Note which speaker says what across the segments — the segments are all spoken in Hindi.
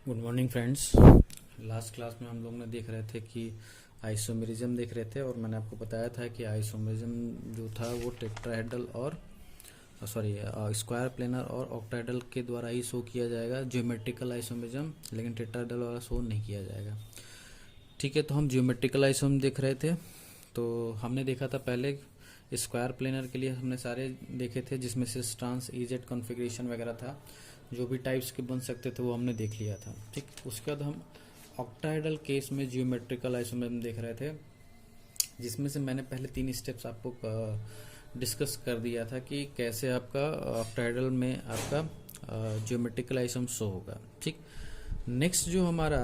Speaker 1: Good morning friends. Last class में हम लोग ने देख रहे थे कि आइसोमेरिज्म देख रहे थे और मैंने आपको बताया था कि आइसोमेरिज्म जो था वो टेट्राहेड्रल और स्क्वायर प्लेनर और ऑक्टाहेड्रल के द्वारा ही शो किया जाएगा, ज्योमेट्रिकल आइसोमेरिज्म, लेकिन टेट्राहेड्रल वाला शो नहीं किया जाएगा। ठीक है, तो हम ज्योमेट्रिकल आइसोम देख रहे थे। तो हमने देखा था पहले स्क्वायर प्लेनर के लिए हमने सारे देखे थे, जिसमें से ट्रांस ईजेड कॉन्फ़िगरेशन वगैरह था, जो भी टाइप्स के बन सकते थे वो हमने देख लिया था। ठीक, उसके बाद हम ऑक्टाहेड्रल केस में ज्योमेट्रिकल आइसोमेरिज्म देख रहे थे, जिसमें से मैंने पहले 3 स्टेप्स आपको डिस्कस कर दिया था कि कैसे आपका ऑक्टाहेड्रल में आपका ज्योमेट्रिकल आइसोम शो होगा। ठीक, नेक्स्ट जो हमारा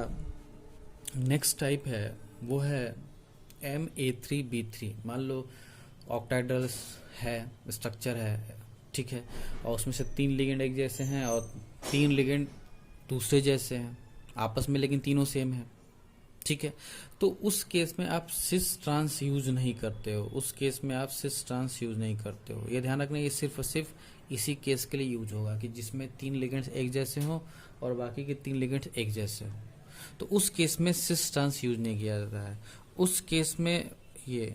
Speaker 1: नेक्स्ट टाइप है वो है MA3B3। मान लो ऑक्टाहेड्रल है, स्ट्रक्चर है, ठीक है, और उसमें से 3 लिगेंड एक जैसे हैं और 3 लिगेंड दूसरे जैसे हैं आपस में, लेकिन तीनों सेम है। ठीक है, तो उस केस में आप सिस ट्रांस यूज नहीं करते हो। उस केस में आप सिस ट्रांस यूज नहीं करते हो। ये ध्यान रखना, ये सिर्फ और सिर्फ इसी केस के लिए यूज होगा कि जिसमें 3 लिगेंड्स एक जैसे हो और बाकी के 3 लिगेंड्स एक जैसे हो। तो उस केस में सिस ट्रांस यूज नहीं किया जाता है। उस केस में ये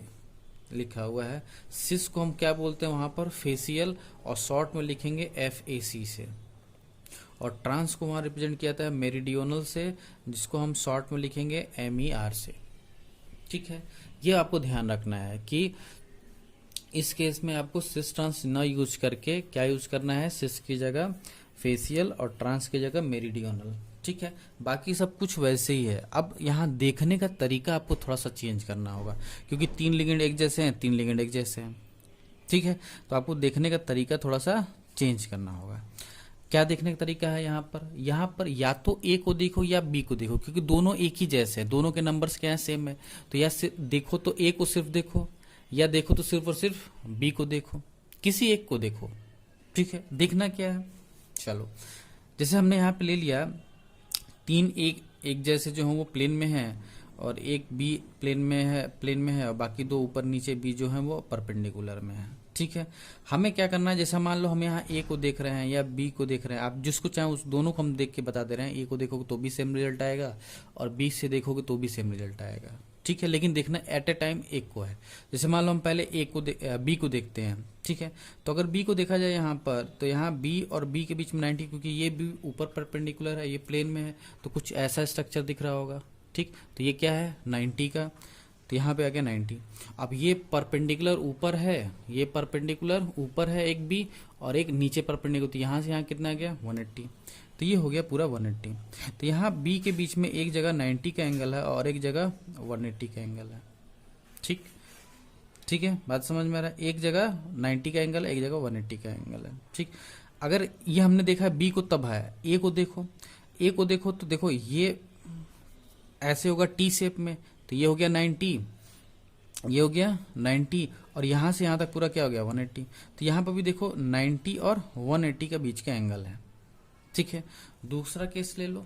Speaker 1: लिखा हुआ है, सिस को हम क्या बोलते हैं वहां पर, फेसियल, और शॉर्ट में लिखेंगे FAC से, और ट्रांस को वहां रिप्रेजेंट किया जाता है मेरिडियोनल से, जिसको हम शॉर्ट में लिखेंगे MER से। ठीक है, ये आपको ध्यान रखना है कि इस केस में आपको सिस ट्रांस न यूज करके क्या यूज करना है, सिस की जगह फेसियल और ट्रांस की जगह मेरिडियोनल। ठीक है, बाकी सब कुछ वैसे ही है। अब यहाँ देखने का तरीका आपको थोड़ा सा चेंज करना होगा, क्योंकि 3 लिगेंड एक जैसे हैं, 3 लिगेंड एक जैसे हैं। ठीक है, तो आपको देखने का तरीका थोड़ा सा चेंज करना होगा। क्या देखने का तरीका है यहाँ पर या तो A को देखो या B को देखो, क्योंकि दोनों एक ही जैसे हैं, दोनों के नंबर्स क्या है, सेम है। तो या देखो तो A को सिर्फ देखो, या देखो तो सिर्फ और सिर्फ B को देखो, किसी एक को देखो। ठीक है, देखना क्या है, चलो जैसे हमने यहाँ पे ले लिया 3 एक जैसे जो हैं वो प्लेन में हैं, और एक बी प्लेन में है और बाकी 2 ऊपर नीचे बी जो हैं वो परपेंडिकुलर में है। ठीक है, हमें क्या करना है, जैसा मान लो हम यहाँ ए को देख रहे हैं या बी को देख रहे हैं, आप जिसको चाहें उस दोनों को हम देख के बता दे रहे हैं। ए को देखोगे तो भी सेम रिजल्ट आएगा और बी से देखोगे तो भी सेम रिजल्ट आएगा। ठीक है, लेकिन देखना एट ए टाइम एक को है। जैसे मान लो हम पहले बी को देखते हैं। ठीक है, तो अगर बी को देखा जाए यहाँ पर, तो यहाँ बी और बी के बीच में 90, क्योंकि ये बी ऊपर परपेंडिकुलर है, ये प्लेन में है, तो कुछ ऐसा स्ट्रक्चर दिख रहा होगा। ठीक, तो ये क्या है 90 का, तो यहाँ पे आ गया 90। अब ये परपेंडिकुलर ऊपर है, ये परपेंडिकुलर ऊपर है एक बी और एक नीचे परपेंडिकुलर, तो यहाँ से यहाँ कितना आ गया 180, तो ये हो गया पूरा 180। तो यहाँ बी के बीच में एक जगह 90 का एंगल है और एक जगह 180 का एंगल है। ठीक, ठीक है, बात समझ में आ रहा है, एक जगह 90 का एंगल है, एक जगह 180 का एंगल है। ठीक, अगर ये हमने देखा बी को तब है, ए को देखो तो देखो ये ऐसे होगा टी शेप में, तो ये हो गया 90, ये हो गया 90, और यहां से यहां तक पूरा क्या हो गया 180। तो यहां पर भी देखो 90 और 180 का बीच का एंगल है। ठीक है, दूसरा केस ले लो,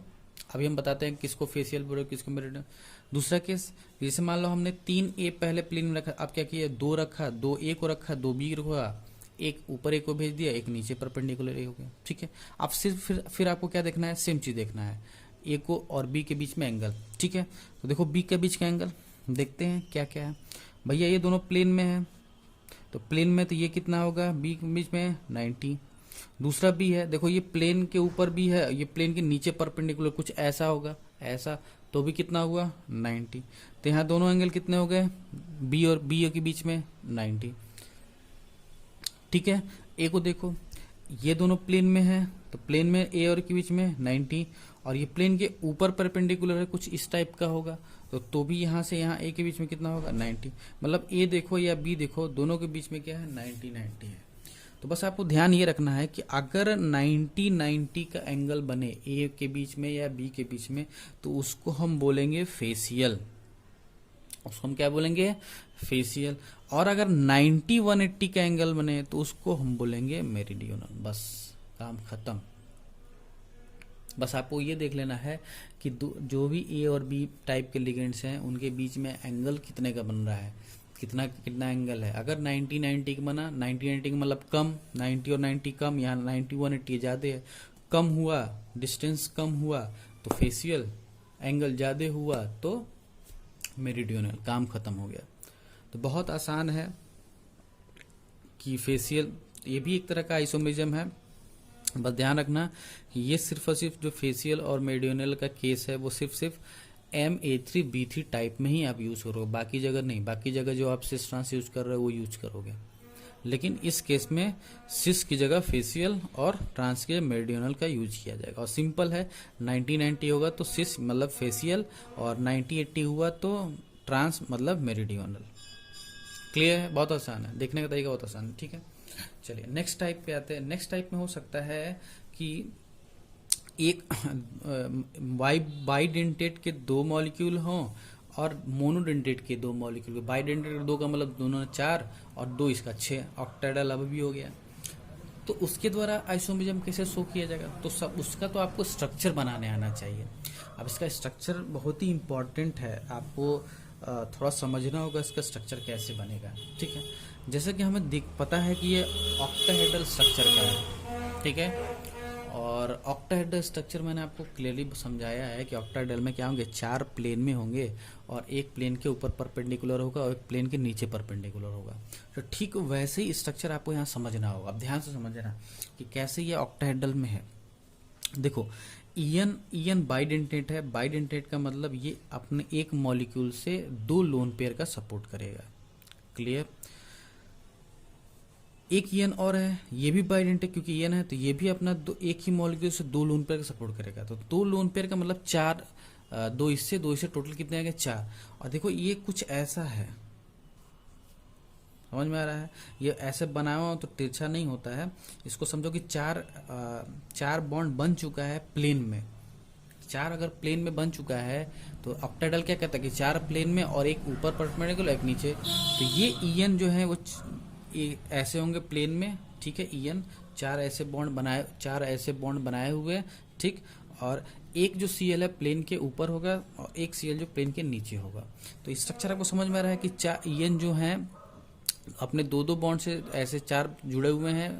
Speaker 1: अभी हम बताते हैं किसको फेसियल बोलो किसको मेरिडियन। दूसरा केस, जैसे मान लो हमने 3A पहले प्लेन में रखा, अब क्या किया 2 रखा, 2A को रखा, 2B रखा, एक ऊपर एक को भेज दिया, एक नीचे परपेंडिकुलर ए हो गया। ठीक है, अब सिर्फ फिर आपको क्या देखना है, सेम चीज देखना है, ए को और बी के बीच में एंगल। ठीक है, तो देखो बी के बीच का एंगल देखते हैं क्या क्या है। भैया ये दोनों प्लेन में है, तो प्लेन में तो ये कितना होगा, बी के बीच में 90। दूसरा बी है, देखो ये प्लेन के ऊपर भी है, ये प्लेन के नीचे परपेंडिकुलर कुछ ऐसा होगा, ऐसा, तो भी कितना हुआ 90। तो यहाँ दोनों एंगल कितने हो गए, बी और बी के बीच में 90। ठीक है, ए को देखो, ये दोनों प्लेन में है, तो प्लेन में ए और के बीच में 90, और ये प्लेन के ऊपर परपेंडिकुलर है, कुछ इस टाइप का होगा, तो भी यहाँ से यहाँ ए के बीच में कितना होगा 90। मतलब ए देखो या बी देखो, दोनों के बीच में क्या है 90 90 है। तो बस आपको ध्यान ये रखना है कि अगर 90 90 का एंगल बने ए के बीच में या बी के बीच में, तो उसको हम बोलेंगे फेसियल, उसको हम क्या बोलेंगे फेसियल। और अगर 90 180 का एंगल बने तो उसको हम बोलेंगे मेरिडियोनल। बस काम खत्म। बस आपको ये देख लेना है कि जो भी ए और बी टाइप के लिगेंड्स हैं उनके बीच में एंगल कितने का बन रहा है, कितना कितना एंगल है। अगर 90 90 का बना, 90 90 का मतलब कम, 90 और 90 कम, यहाँ 90 180 ज्यादा है, कम हुआ डिस्टेंस कम हुआ तो फेसियल एंगल ज़्यादा हुआ तो मेरिडियनल, काम खत्म हो गया। तो बहुत आसान है कि फेसियल ये भी एक तरह का आइसोमेरिज्म है। बस ध्यान रखना कि ये सिर्फ और सिर्फ जो फेसियल और मेरिडियनल का केस है वो सिर्फ MA3B3 टाइप में ही आप यूज़ करोगे, बाकी जगह नहीं। बाकी जगह जो आप सिस ट्रांस यूज कर रहे हो वो यूज करोगे, लेकिन इस केस में सिस की जगह फेसियल और ट्रांस के मेरिडियनल का यूज किया जाएगा। और सिंपल है, 90-90 होगा तो सिस मतलब फेसियल, और 90-80 हुआ तो ट्रांस मतलब मेरिडियनल। क्लियर है? बहुत आसान है, देखने का तरीका बहुत आसान है। ठीक है, चलिए नेक्स्ट टाइप पे आते हैं। नेक्स्ट टाइप में हो सकता है कि एक बाइडेंटेट के 2 मॉलिक्यूल हों और मोनोडेंटेट के 2 मॉलिक्यूल। बाइडेंटेट के 2 का मतलब दोनों 4 और 2 इसका 6, ऑक्टेडाइल अब भी हो गया। तो उसके द्वारा आइसोमेरिज्म कैसे शो किया जाएगा? तो सब उसका तो आपको स्ट्रक्चर बनाने आना चाहिए। अब इसका स्ट्रक्चर बहुत ही इम्पॉर्टेंट है, आपको थोड़ा समझना होगा इसका स्ट्रक्चर कैसे बनेगा। ठीक है, जैसे कि हमें पता है कि ये ऑक्टाहेड्रल स्ट्रक्चर का है। ठीक है, और ऑक्टाहेड्रल स्ट्रक्चर मैंने आपको क्लियरली समझाया है कि ऑक्टाहेड्रल में क्या होंगे, 4 प्लेन में होंगे और एक प्लेन के ऊपर परपेंडिकुलर होगा और एक प्लेन के नीचे परपेंडिकुलर होगा। तो ठीक वैसे ही स्ट्रक्चर आपको यहाँ समझना होगा। अब ध्यान से समझना कि कैसे ये ऑक्टाहेड्रल में है। देखो, ईएन बाइडेंटेट है। बाइडेंटेट का मतलब ये अपने एक मॉलिक्यूल से 2 लोन पेयर का सपोर्ट करेगा। क्लियर? एक ईएन और है, ये भी बाइडेंटेट, क्योंकि ईएन है तो ये भी अपना एक ही मॉलिक्यूल से 2 लोन पेयर का सपोर्ट करेगा। तो 2 लोन पेयर का मतलब 4, 2 इससे टोटल कितने आ गए, 4। और देखो ये कुछ ऐसा है, समझ में आ रहा है? ये ऐसे बनाया हुआ तो तिरछा नहीं होता है। इसको समझो कि 4 बॉन्ड बन चुका है प्लेन में। 4 अगर प्लेन में बन चुका है तो ऑक्टाहेड्रल क्या कहता है कि 4 प्लेन में और एक ऊपर परपेंडिकुलर एक नीचे। तो ये ईएन जो है वो ऐसे होंगे प्लेन में। ठीक है, ईएन 4 ऐसे बॉन्ड बनाए हुए। ठीक, और एक जो सीएल है प्लेन के ऊपर होगा और एक सीएल जो प्लेन के नीचे होगा। तो स्ट्रक्चर आपको समझ में आ रहा है कि 4 ईएन जो है अपने 2 बॉन्ड से ऐसे 4 जुड़े हुए हैं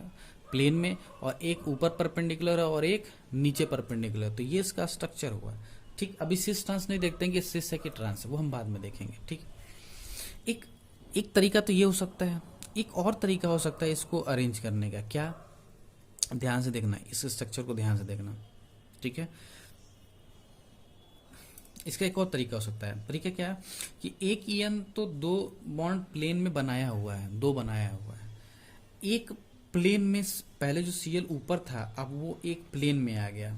Speaker 1: प्लेन में, और एक ऊपर परपेंडिकुलर है और एक नीचे परपेंडिकुलर। तो ये इसका स्ट्रक्चर हुआ। ठीक, अभी सिस ट्रांस नहीं देखते हैं कि सिस है कि ट्रांस है, वो हम बाद में देखेंगे। ठीक, एक तरीका तो ये हो सकता है। एक और तरीका हो सकता है इसको अरेंज करने का। क्या? ध्यान से देखना, इस स्ट्रक्चर को ध्यान से देखना। ठीक है, इसका एक और तरीका हो सकता है। तरीका क्या है कि एक ईएन तो 2 बॉन्ड प्लेन में बनाया हुआ है, 2 बनाया हुआ है। एक प्लेन में पहले जो सीएल ऊपर था अब वो एक प्लेन में आ गया,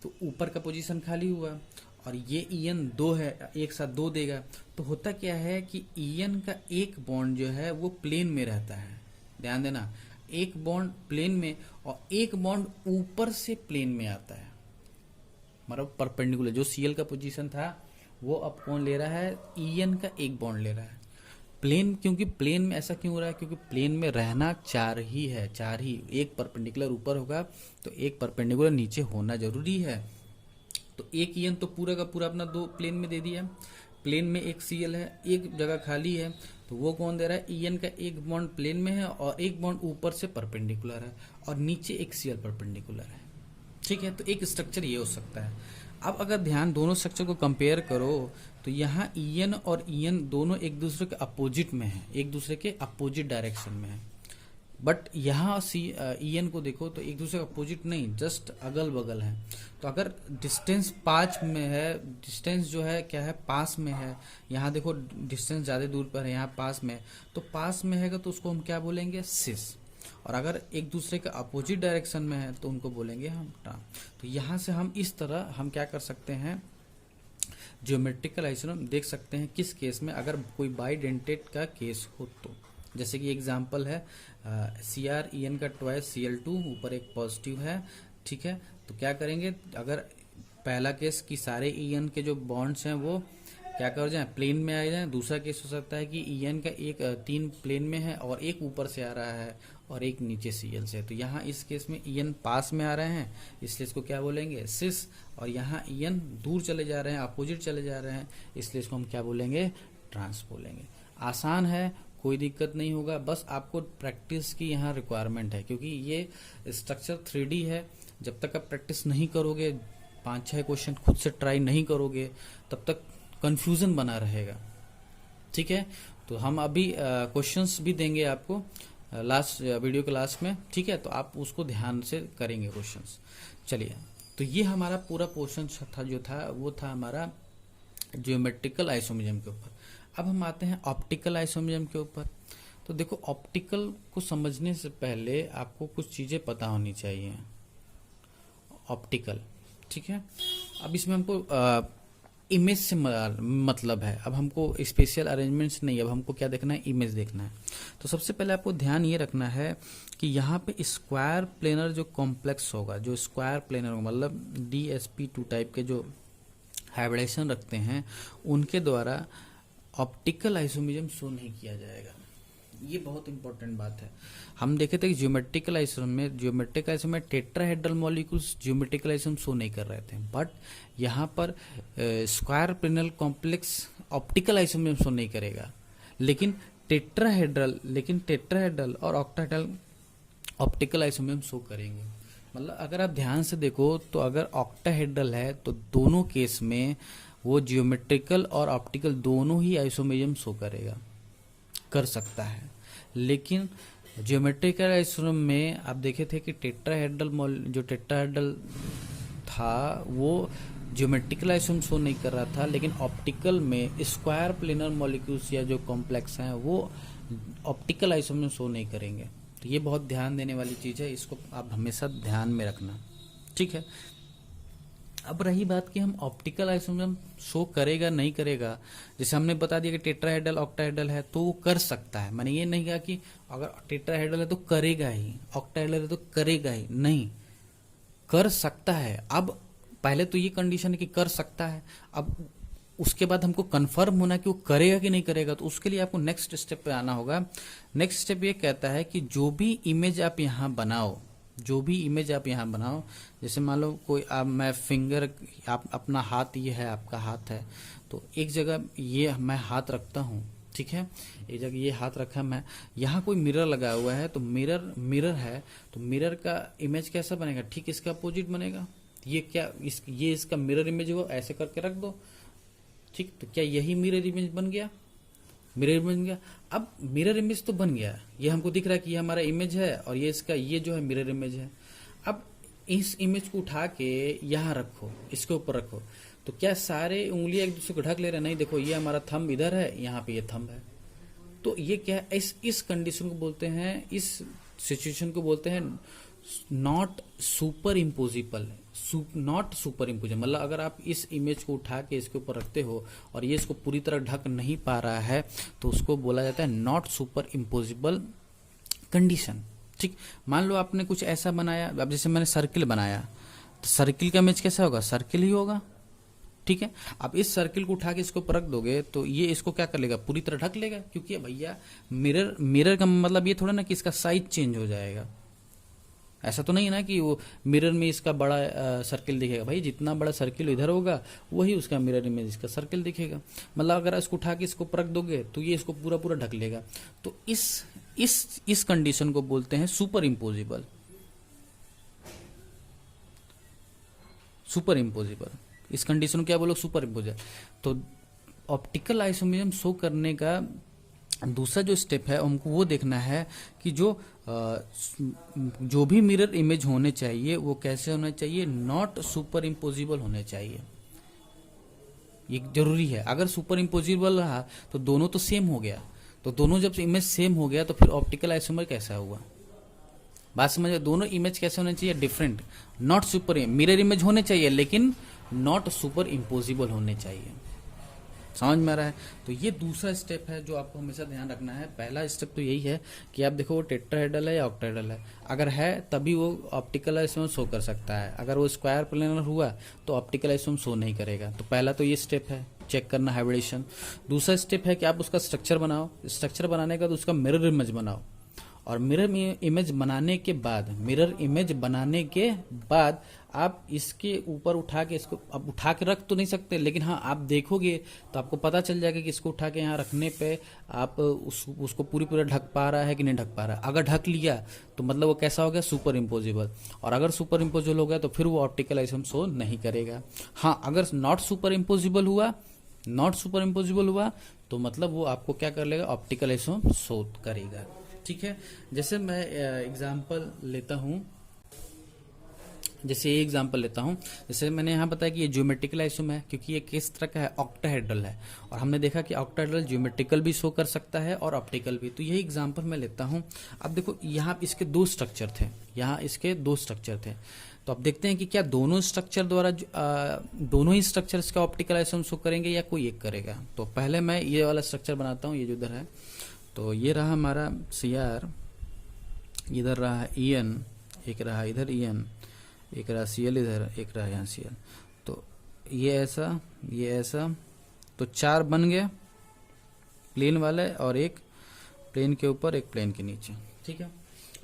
Speaker 1: तो ऊपर का पोजीशन खाली हुआ। और ये ईएन 2 है, एक साथ 2 देगा। तो होता क्या है कि ईएन का एक बॉन्ड जो है वो प्लेन में रहता है। ध्यान देना, एक बॉन्ड प्लेन में और एक बॉन्ड ऊपर से प्लेन में आता है, मतलब परपेंडिकुलर। जो सीएल का पोजीशन था वो अब कौन ले रहा है, ईएन का एक बॉन्ड ले रहा है प्लेन। क्योंकि प्लेन में ऐसा क्यों हो रहा है, क्योंकि प्लेन में रहना 4 ही है, 4 ही। एक परपेंडिकुलर ऊपर होगा तो एक परपेंडिकुलर नीचे होना जरूरी है। तो एक ईएन तो पूरा का पूरा अपना 2 प्लेन में दे दिया। प्लेन में एक सीएल है, एक जगह खाली है, तो वो कौन दे रहा है, ईएन का एक बॉन्ड प्लेन में है और एक बॉन्ड ऊपर से परपेंडिकुलर है और नीचे एक सीएल परपेंडिकुलर है। ठीक है, तो एक स्ट्रक्चर ये हो सकता है। अब अगर ध्यान दोनों स्ट्रक्चर को कंपेयर करो तो यहाँ ईएन और ईएन दोनों एक दूसरे के अपोजिट में है, एक दूसरे के अपोजिट डायरेक्शन में है। बट यहाँ ईएन को देखो तो एक दूसरे के अपोजिट नहीं, जस्ट अगल बगल है। तो अगर डिस्टेंस 5 में है, डिस्टेंस जो है क्या है, पास में है। यहाँ देखो डिस्टेंस ज़्यादा दूर पर है, यहाँ पास में है। तो पास में है तो उसको हम क्या बोलेंगे, सिस। और अगर एक दूसरे के अपोजिट डायरेक्शन में है तो उनको बोलेंगे हम ट्रांस। तो यहाँ से हम इस तरह हम क्या कर सकते हैं, ज्योमेट्रिकल आइसोमेरिज्म देख सकते हैं किस केस में, अगर कोई बाइडेंटेट का केस हो तो। जैसे कि एग्जांपल है CrEn का ट्वाइस Cl2, ऊपर एक पॉजिटिव है। ठीक है, तो क्या करेंगे, अगर पहला केस कि सारे ईएन के जो बॉन्ड्स हैं वो क्या कर जाए, प्लेन में आ जाए। दूसरा केस हो सकता है कि ईएन का एक 3 प्लेन में है और एक ऊपर से आ रहा है और एक नीचे सीएल से। तो यहाँ इस केस में ईएन पास में आ रहे हैं, इसलिए इसको क्या बोलेंगे, सिस। और यहाँ ईएन दूर चले जा रहे हैं, अपोजिट चले जा रहे हैं, इसलिए इसको हम क्या बोलेंगे, ट्रांस बोलेंगे। आसान है, कोई दिक्कत नहीं होगा, बस आपको प्रैक्टिस की यहाँ रिक्वायरमेंट है, क्योंकि ये स्ट्रक्चर 3D है। जब तक आप प्रैक्टिस नहीं करोगे, 5-6 क्वेश्चन खुद से ट्राई नहीं करोगे, तब तक कंफ्यूजन बना रहेगा। ठीक है, तो हम अभी क्वेश्चंस भी देंगे आपको लास्ट वीडियो के लास्ट में। ठीक है, तो आप उसको ध्यान से करेंगे क्वेश्चंस। चलिए, तो ये हमारा पूरा पोर्शन था जो था वो था हमारा ज्योमेट्रिकल आइसोमेरिज्म के ऊपर। अब हम आते हैं ऑप्टिकल आइसोमेरिज्म के ऊपर। तो देखो, ऑप्टिकल को समझने से पहले आपको कुछ चीजें पता होनी चाहिए। ऑप्टिकल, ठीक है, अब इसमें हमको इमेज से मतलब है। अब हमको स्पेशल अरेंजमेंट्स नहीं, अब हमको क्या देखना है, इमेज देखना है। तो सबसे पहले आपको ध्यान ये रखना है कि यहाँ पे स्क्वायर प्लेनर जो कॉम्प्लेक्स होगा, जो स्क्वायर प्लेनर होगा, मतलब DSP2 टाइप के जो हाइब्रिडेशन रखते हैं, उनके द्वारा ऑप्टिकल आइसोमेरिज्म शो नहीं किया जाएगा। ये बहुत इंपॉर्टेंट बात है। हम देखे थे कि ज्योमेट्रिकल आइसोमेरिज्म में tetrahedral molecules geometrical isomerism show नहीं कर रहे थे, बट यहाँ पर square planar complex optical isomerism show नहीं करेगा। लेकिन टेट्राहेड्रल और ऑक्टाहेड्रल ऑप्टिकल आइसोमेरिज्म शो करेंगे। मतलब अगर आप ध्यान से देखो तो अगर ऑक्टाहेड्रल है तो दोनों केस में वो ज्योमेट्रिकल और ऑप्टिकल दोनों ही आइसोमेरिज्म शो करेगा, कर सकता है। लेकिन ज्योमेट्रिकल आइसोमेरिज्म में आप देखे थे कि टेट्राहेड्रल था वो ज्योमेट्रिकल आइसोमेरिज्म शो नहीं कर रहा था, लेकिन ऑप्टिकल में स्क्वायर प्लेनर मॉलिक्यूल्स या जो कॉम्प्लेक्स हैं वो ऑप्टिकल आइसोमेरिज्म शो नहीं करेंगे। तो ये बहुत ध्यान देने वाली चीज है, इसको आप हमेशा ध्यान में रखना। ठीक है, अब रही बात कि हम ऑप्टिकल आइसोमेरिज्म शो करेगा नहीं करेगा, जैसे हमने बता दिया कि टेट्राहेड्रल ऑक्टाहेड्रल है तो वो कर सकता है। मैंने ये नहीं कहा कि अगर टेट्राहेड्रल है तो करेगा ही, ऑक्टाहेड्रल है तो करेगा ही, नहीं, कर सकता है। अब पहले तो ये कंडीशन है कि कर सकता है, अब उसके बाद हमको कंफर्म होना कि वो करेगा कि नहीं करेगा, तो उसके लिए आपको नेक्स्ट स्टेप पे आना होगा। नेक्स्ट स्टेप ये कहता है कि जो भी इमेज आप यहाँ बनाओ, जैसे मान लो कोई मैं फिंगर, आप अपना हाथ, ये है आपका हाथ है, तो एक जगह ये मैं हाथ रखता हूँ, ठीक है, एक जगह ये हाथ रखा मैं, यहाँ कोई मिरर लगा हुआ है, तो मिरर है, तो मिरर का इमेज कैसा बनेगा, ठीक इसका अपोजिट बनेगा। ये क्या ये इसका मिरर इमेज हो, ऐसे करके रख दो, ठीक, तो क्या यही मिरर इमेज बन गया, अब मिरर इमेज तो बन गया, ये हमको दिख रहा है कि ये हमारा इमेज है और ये इसका ये जो है मिरर इमेज है। अब इस इमेज को उठा के यहाँ रखो, इसके ऊपर रखो, तो क्या सारे उंगलियां एक दूसरे को ढक ले रहे हैं, नहीं, देखो ये हमारा थंब इधर है, यहाँ पे ये थंब है, तो ये क्या है, इस कंडीशन को बोलते हैं, इस सिचुएशन को बोलते हैं नॉट सुपर इम्पोजिबल। मतलब अगर आप इस इमेज को उठा के इसके ऊपर रखते हो और ये इसको पूरी तरह ढक नहीं पा रहा है, तो उसको बोला जाता है नॉट सुपर इम्पोजिबल कंडीशन। ठीक, मान लो आपने कुछ ऐसा बनाया, अब जैसे मैंने सर्किल बनाया, तो सर्किल का इमेज कैसा होगा, सर्किल ही होगा। ठीक है, अब इस सर्किल को उठा के इसको ऊपर रख दोगे तो ये इसको क्या कर लेगा, पूरी तरह ढक लेगा, क्योंकि भैया मिरर का मतलब ये थोड़ा ना कि इसका साइज चेंज हो जाएगा। ऐसा तो नहीं है ना कि वो मिरर में इसका बड़ा सर्किल दिखेगा, भाई जितना बड़ा सर्किल इधर होगा वही उसका मिरर इमेज इसका सर्किल दिखेगा। मतलब अगर इसको उठा के इसको ऊपर रख दोगे तो ये इसको पूरा पूरा ढक लेगा। तो इस कंडीशन को बोलते हैं सुपर इम्पोजिबल। इस कंडीशन को क्या बोलो, सुपर इम्पोजिबल। तो ऑप्टिकल आइसोमेरिज्म शो करने का दूसरा जो स्टेप है हमको वो देखना है कि जो भी मिरर इमेज होने चाहिए वो कैसे होना चाहिए, नॉट सुपर इम्पोजिबल होने चाहिए। ये जरूरी है। अगर सुपर इम्पोजिबल रहा तो दोनों तो सेम हो गया, तो दोनों जब इमेज सेम हो गया तो फिर ऑप्टिकल आइसोमर कैसा हुआ, बात समझ, दोनों इमेज कैसे होने चाहिए, different, not super, mirror image होने चाहिए लेकिन नॉट सुपर इम्पोजिबल होने चाहिए। समझ में आ रहा है। तो ये दूसरा स्टेप है जो आपको हमेशा ध्यान रखना है। पहला स्टेप तो यही है कि आप देखो वो टेट्राहेड्रल है या ऑक्टाहेड्रल है, अगर है तभी वो ऑप्टिकल आइसोमेरिज्म शो कर सकता है, अगर वो स्क्वायर प्लेनर हुआ तो ऑप्टिकल आइसोमेरिज्म शो नहीं करेगा। तो पहला तो ये स्टेप है, चेक करना हाइब्रिडेशन। दूसरा स्टेप है कि आप उसका स्ट्रक्चर बनाओ, स्ट्रक्चर बनाने का तो उसका मिरर इमेज बनाओ, और मिरर इमेज बनाने के बाद आप इसके ऊपर उठा के, इसको अब उठा के रख तो नहीं सकते, लेकिन हाँ आप देखोगे तो आपको पता चल जाएगा कि इसको उठा के यहाँ रखने पे आप उसको पूरा ढक पा रहा है कि नहीं ढक पा रहा है। अगर ढक लिया तो मतलब वो कैसा हो गया, सुपर इम्पोजिबल। और अगर सुपर इम्पोजिबल हो गया तो फिर वो ऑप्टिकल आइसोम शो नहीं करेगा। हाँ, अगर नॉट सुपर इम्पोजिबल हुआ तो मतलब वो आपको क्या कर लेगा, ऑप्टिकल आइसोम शो करेगा। ठीक है, जैसे मैं एग्जांपल लेता हूँ, जैसे मैंने यहाँ बताया कि ये ज्योमेट्रिकल आइसोम है, क्योंकि ये किस तरह का है, ऑक्टाहेड्रल है। और हमने देखा कि ऑक्टाहेड्रल ज्योमेट्रिकल भी शो कर सकता है और ऑप्टिकल भी। तो यही एग्जांपल मैं लेता हूँ। अब देखो यहाँ इसके दो स्ट्रक्चर थे, तो अब देखते हैं कि क्या दोनों स्ट्रक्चर द्वारा दोनों ही स्ट्रक्चर इसका ऑप्टिकल आइसोम शो करेंगे या कोई एक करेगा। तो पहले मैं ये वाला स्ट्रक्चर बनाता हूँ, ये जो इधर है। तो ये रहा हमारा Cr, इधर रहा En, एक रहा इधर En, एक रहा Cl इधर, एक रहा यहाँ Cl। तो ये ऐसा, तो 4 बन गए प्लेन वाले, और एक प्लेन के ऊपर एक प्लेन के नीचे। ठीक है,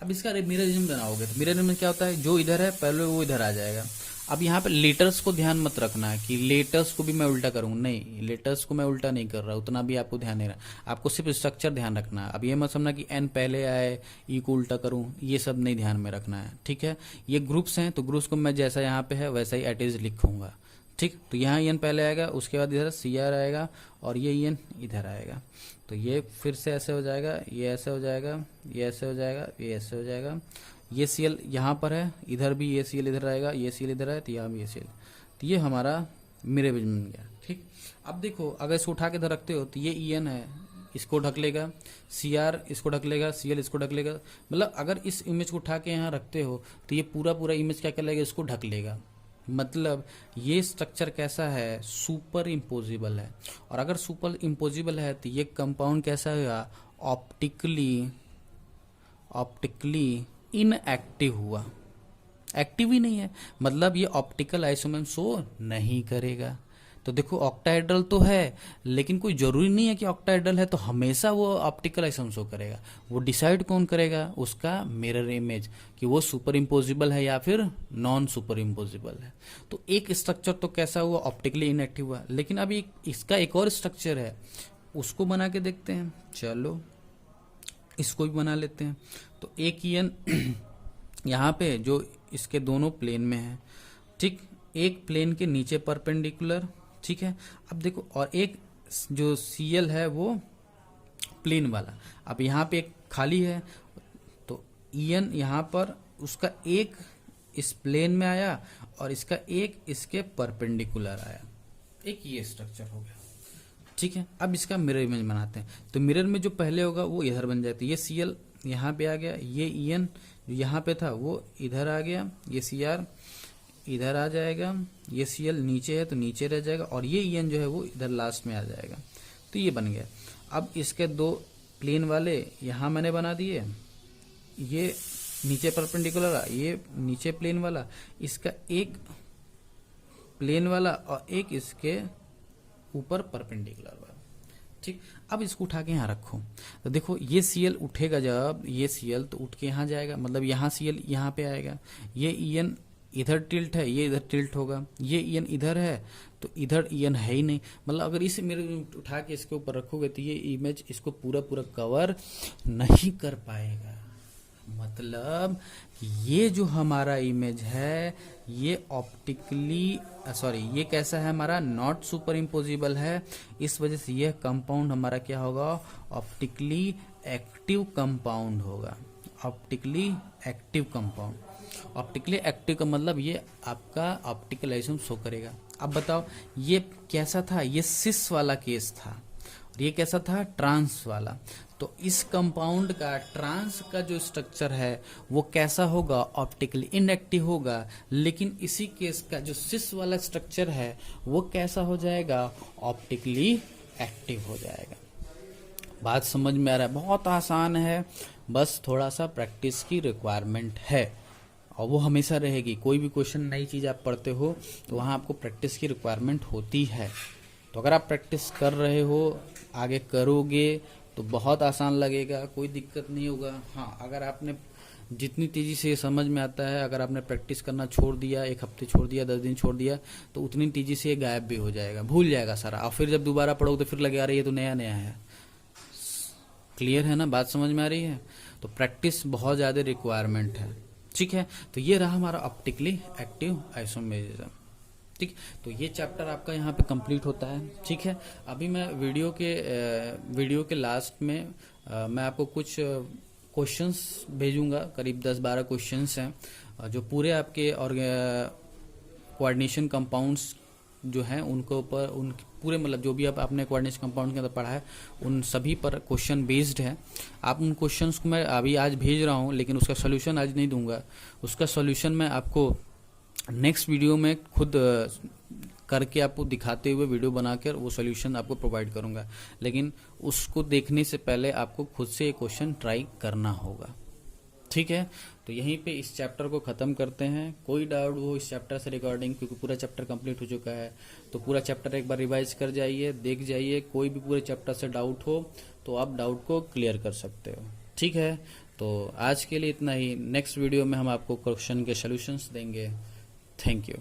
Speaker 1: अब इसका मिरर इमेज बनाओगे तो मिरर इमेज क्या होता है, जो इधर है पहले वो इधर आ जाएगा। अब यहाँ पे लेटर्स को ध्यान मत रखना है कि लेटर्स को भी मैं उल्टा करूँ, नहीं, लेटर्स को मैं उल्टा नहीं कर रहा, उतना भी आपको ध्यान नहीं रहा। आपको सिर्फ स्ट्रक्चर ध्यान रखना है। अब ये मत समझना कि एन पहले आए, ई को उल्टा करूँ, ये सब नहीं ध्यान में रखना है। ठीक है, ये ग्रुप्स हैं, तो ग्रुप्स को मैं जैसा यहाँ पे है वैसा ही एट इज लिखूंगा। ठीक, तो यहाँ एन पहले आएगा, उसके बाद इधर Cr आएगा, और ये एन इधर आएगा। तो ये फिर से ऐसे हो जाएगा, ये ऐसे हो जाएगा, ये ऐसे हो जाएगा, ये ऐसे हो जाएगा। ये Cl यहाँ पर है, इधर भी ये Cl इधर आएगा, ये Cl इधर है, तो यहाँ भी ये Cl। तो ये हमारा मिरर इमेज बन गया। ठीक, अब देखो अगर इसको उठा के इधर रखते हो तो ये En है, इसको ढक लेगा, Cr इसको ढक लेगा, Cl इसको ढक लेगा। मतलब अगर इस इमेज को उठा के यहाँ रखते हो तो ये पूरा इमेज क्या कर लेगा, इसको ढक लेगा। मतलब ये स्ट्रक्चर कैसा है, सुपर इम्पोजिबल है। और अगर सुपर इम्पोजिबल है तो ये कंपाउंड कैसा होगा, ऑप्टिकली इनएक्टिव हुआ, एक्टिव ही नहीं है, मतलब ये ऑप्टिकल आइसोम शो नहीं करेगा। तो देखो ऑक्टाहेड्रल तो है, लेकिन कोई जरूरी नहीं है कि ऑक्टाहेड्रल है तो हमेशा वो ऑप्टिकल आइसोम शो करेगा। वो डिसाइड कौन करेगा, उसका मिरर इमेज, कि वो सुपर इम्पोजिबल है या फिर नॉन सुपर इम्पोजिबल है। तो एक स्ट्रक्चर तो कैसा हुआ, ऑप्टिकली इनएक्टिव हुआ। लेकिन अभी इसका एक और स्ट्रक्चर है, उसको बना के देखते हैं। चलो इसको भी बना लेते हैं। तो एक En यहाँ पे जो इसके दोनों प्लेन में है, ठीक, एक प्लेन के नीचे परपेंडिकुलर। ठीक है, अब देखो, और एक जो Cl है वो प्लेन वाला। अब यहाँ पे एक खाली है, तो En यहाँ पर उसका एक इस प्लेन में आया और इसका एक इसके परपेंडिकुलर आया। एक ये स्ट्रक्चर हो गया। ठीक है, अब इसका मिरर इमेज बनाते हैं। तो मिरर में जो पहले होगा वो इधर बन जाती है, ये Cl यहाँ पे आ गया, ये En जो यहाँ पे था वो इधर आ गया, ये Cr इधर आ जाएगा, ये Cl नीचे है तो नीचे रह जाएगा, और ये En जो है वो इधर लास्ट में आ जाएगा। तो ये बन गया। अब इसके दो प्लेन वाले यहाँ मैंने बना दिए, ये नीचे परपेंडिकुलर, ये नीचे प्लेन वाला, इसका एक प्लेन वाला और एक इसके ऊपर परपेंडिकुलर वाला। ठीक, अब इसको उठा के यहाँ रखो तो देखो ये Cl उठेगा, जब ये Cl तो उठ के यहाँ जाएगा, मतलब यहाँ Cl यहाँ पे आएगा, ये En इधर टिल्ट है, ये इधर टिल्ट होगा, ये En इधर है तो इधर En है ही नहीं। मतलब अगर इस मिरर उठा के इसके ऊपर रखोगे तो ये इमेज इसको पूरा कवर नहीं कर पाएगा। मतलब ये जो हमारा इमेज है ये ये कैसा है, हमारा नॉट सुपर इम्पोजिबल है। इस वजह से यह कंपाउंड हमारा क्या होगा, ऑप्टिकली एक्टिव कंपाउंड होगा। Optically active compound, optically active का मतलब ये आपका ऑप्टिकल आइसोम शो करेगा। अब बताओ ये कैसा था, ये सिस वाला केस था, और ये कैसा था, ट्रांस वाला। तो इस कंपाउंड का ट्रांस का जो स्ट्रक्चर है वो कैसा होगा, ऑप्टिकली इनएक्टिव होगा। लेकिन इसी केस का जो सिस वाला स्ट्रक्चर है वो कैसा हो जाएगा, ऑप्टिकली एक्टिव हो जाएगा। बात समझ में आ रहा है? बहुत आसान है, बस थोड़ा सा प्रैक्टिस की रिक्वायरमेंट है, और वो हमेशा रहेगी। कोई भी क्वेश्चन नई चीज आप पढ़ते हो तो वहां आपको प्रैक्टिस की रिक्वायरमेंट होती है। तो अगर आप प्रैक्टिस कर रहे हो, आगे करोगे, तो बहुत आसान लगेगा, कोई दिक्कत नहीं होगा। हाँ, अगर आपने जितनी तेज़ी से ये समझ में आता है, अगर आपने प्रैक्टिस करना छोड़ दिया, 1 हफ्ते छोड़ दिया, 10 दिन छोड़ दिया, तो उतनी तेज़ी से ये गायब भी हो जाएगा, भूल जाएगा सारा। और फिर जब दोबारा पढ़ोगे तो फिर लगेगा अरे ये तो नया नया है। क्लियर है ना, बात समझ में आ रही है? तो प्रैक्टिस बहुत ज़्यादा रिक्वायरमेंट है, ठीक है। तो ये रहा हमारा ऑप्टिकली एक्टिव आइसोमेरिज्म, ठीक। तो ये चैप्टर आपका यहाँ पे कंप्लीट होता है, ठीक है। अभी मैं वीडियो के लास्ट में मैं आपको कुछ क्वेश्चंस भेजूंगा, करीब 10-12 क्वेश्चंस हैं जो पूरे आपके और कोऑर्डिनेशन कंपाउंड्स जो हैं उनको ऊपर, उन पूरे मतलब जो भी आपने कोऑर्डिनेशन कंपाउंड के अंदर पढ़ा है उन सभी पर क्वेश्चन बेस्ड है। आप उन क्वेश्चंस को मैं अभी आज भेज रहा हूँ, लेकिन उसका सोल्यूशन आज नहीं दूंगा। उसका सोल्यूशन मैं आपको नेक्स्ट वीडियो में खुद करके आपको दिखाते हुए वीडियो बनाकर वो सॉल्यूशन आपको प्रोवाइड करूंगा। लेकिन उसको देखने से पहले आपको खुद से ये क्वेश्चन ट्राई करना होगा, ठीक है। तो यहीं पे इस चैप्टर को ख़त्म करते हैं। कोई डाउट हो इस चैप्टर से रिगार्डिंग, क्योंकि पूरा चैप्टर कंप्लीट हो चुका है, तो पूरा चैप्टर एक बार रिवाइज कर जाइए, देख जाइए। कोई भी पूरे चैप्टर से डाउट हो तो आप डाउट को क्लियर कर सकते हो, ठीक है। तो आज के लिए इतना ही। नेक्स्ट वीडियो में हम आपको क्वेश्चन के सोल्यूशंस देंगे। Thank you.